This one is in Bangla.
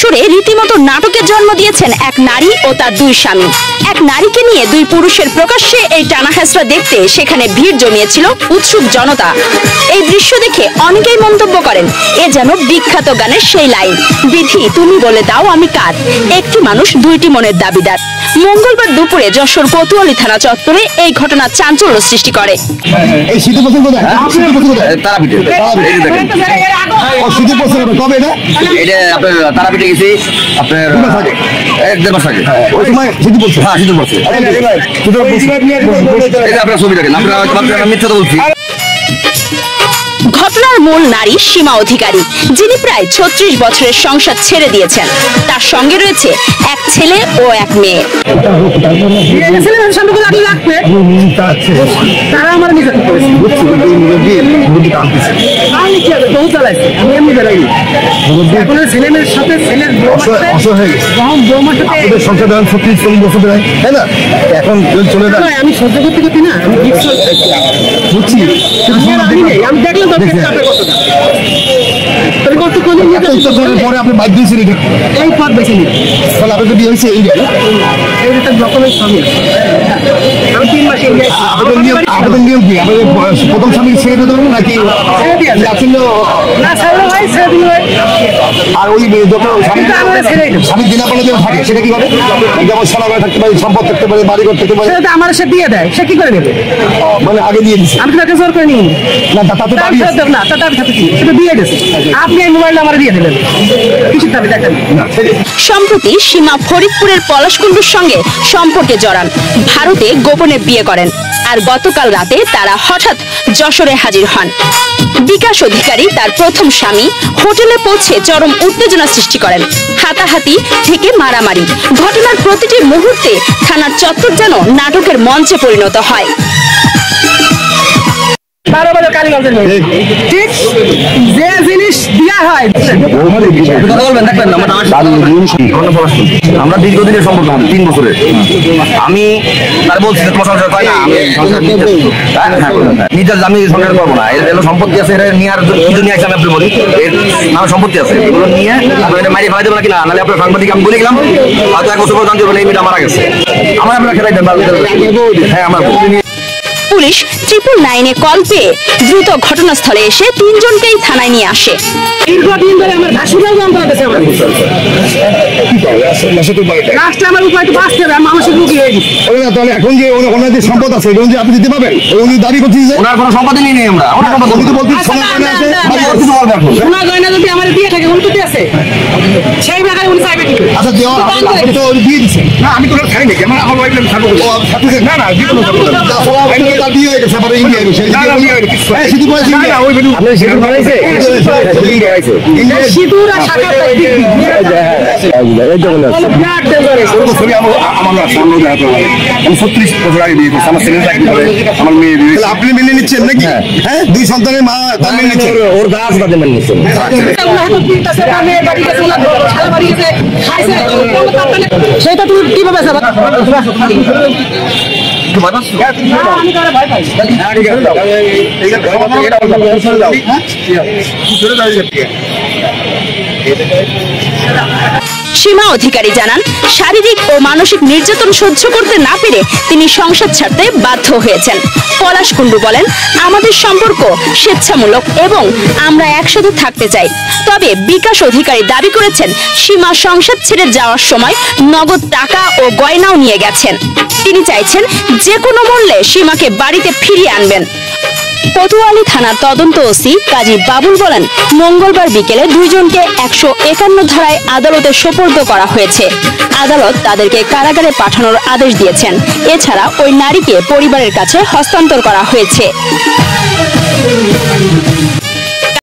যশোরে রীতিমতো নাটকের জন্ম দিয়েছেন এক নারী ও তার দুই স্বামী। এক নারীকে নিয়ে দুই পুরুষের প্রকাশ্যে এই টানাহেঁচড়া দেখতে সেখানে ভিড় জমিয়েছিল উৎসুক জনতা। এই দৃশ্য দেখে অনেকেই মন্তব্য করেন, এ যেন বিখ্যাত গানের সেই লাইন, বিধি তুমি বলে দাও আমি কার, একটি মানুষ দুইটি মনের দাবিদার। মঙ্গলবার দুপুরে যশোর কোতোয়ালি থানা চত্বরে এই ঘটনা চাঞ্চল্য সৃষ্টি করে। ঘটনার মূল নারী সীমা অধিকারী, যিনি প্রায় 36 বছরের সংসার ছেড়ে দিয়েছেন। তার সঙ্গে রয়েছে এক ছেলে ও এক মেয়ে। আমি সহ্য করতে করতে না আমি দেখলাম পরে আপনি বাধ্য হয়েছিলেন এই পথ বেছে নিন, তাহলে আপনাদের বিয়ে হয়েছে এই ডকুমেন্ট স্বামী। আমি 3 মাস আবেদন নিয়ম কি আমাদের প্রথম স্বামী ছেড়ে দিতে হবে নাকি আর ওই স্বামী দিনা পালে যেন থাকে সেটা কি হবে? যেমন সোনাগাঁ থাকতে পারে, সম্পদ থাকতে পারে, বাড়িঘর থাকতে পারে, আমার সে দিয়ে দেয়, সে কি করে দেবে? মানে আগে দিয়ে দিচ্ছে, আমি তাকে জোর করে নিই না, তাতে দাবি না, তার দাবি থাকে কি সেটা দিয়ে গেছে, আপনি এই মোবাইল আমার দিয়ে দেবেন, কিছু দাবি দেখেন না। সম্প্রতি সীমা ফরিদপুরের পলাশকুণ্ডুর সঙ্গে সম্পর্কে জড়ান, ভারতে গোপনে বিয়ে করেন, আর গতকাল রাতে তারা হঠাৎ যশোরে হাজির হন। বিকাশ অধিকারী তার প্রথম স্বামী হোটেলে পৌঁছে চরম উত্তেজনা সৃষ্টি করেন, হাতাহাতি থেকে মারামারি। ঘটনার প্রতিটি মুহূর্তে থানার চত্বর যেন নাটকের মঞ্চে পরিণত হয়। আমরা দীর্ঘদিনের সম্পর্ক 3 বছরের। আমি তার বলছি তোমার সংসার হয় না, নিজের আমি সংসার করবো না, এর সম্পত্তি আছে, এটা নিয়ে আর কিছু নিয়ে আসে, আমি আপনি বলি আমার সম্পত্তি আছে, এগুলো নিয়ে মারি ফেলাই দেবো নাকি না, নাহলে আপনার সাংবাদিক আমি বলে গেলাম হয়তো 1 বছর পর জানতে পারবেন এই মেয়েটা মারা গেছে, আমার আপনার খেলাই দেন। হ্যাঁ, আমার পুলিশ 999-এ কল পেয়ে দ্রুত ঘটনাস্থলে এসে 3 জনকেই থানায় নিয়ে আসে। এখন যে ওনার যে সম্পদ আছে আপনি দিতে পারবেন? উনি দাবি করছেন যে ওনার কোনো সম্পত্তি নেই আমরা, যদি আমার দিয়ে থাকে অনুমতি আছে সেই ব্যাপারে উনি চাইবে কি? আচ্ছা তো দিয়ে দিচ্ছেন না, আমি তো ছাড়ি নাকি আমার ওয়াইফ থাকবো না না যে কোনো দিয়ে হয়ে গেছে, আবার ইন্ডিয়া গেছে, সিধু বলেছে না ওই ভিডিও আপনি সিধু বানাইছে ইন্ডিয়া আইছে, সিধুর আর শাখা এই জন্য আমার না সামনে যাওয়া হবে। আমি 36 বছর আগে বিয়ে করেছি, আমার ছেলে চাকরি করে, আমার মেয়ে বিয়ে। তাহলে আপনি মেনে নিচ্ছেন নাকি? হ্যাঁ, 2 সন্তানের মা তার মেনে নিচ্ছেন, ওর গাছ বাদে মেনে নিচ্ছেন। সেটা তুমি কিভাবে সীমা অধিকারী জানান, শারীরিক ও মানসিক নির্যাতন সহ্য করতে না পেরে তিনি সংসার ছাড়তে বাধ্য হয়েছেন। পলাশকুণ্ডু বলেন, আমাদের সম্পর্ক স্বেচ্ছামূলক এবং আমরা একসাথে থাকতে চাই। তবে বিকাশ অধিকারী দাবি করেছেন, সীমা সংসার ছেড়ে যাওয়ার সময় নগদ টাকা ও গয়নাও নিয়ে গেছেন। তিনি চাইছেন যে কোনো মূল্যে সীমাকে বাড়িতে ফিরিয়ে আনবেন। কোতোয়ালি থানার তদন্ত ওসি কাজী বাবুল বলেন, মঙ্গলবার বিকেলে 2 জনকে 151 ধারায় আদালতে সোপর্দ করা হয়েছে। আদালত তাদেরকে কারাগারে পাঠানোর আদেশ দিয়েছেন। এছাড়া ওই নারীকে পরিবারের কাছে হস্তান্তর করা হয়েছে।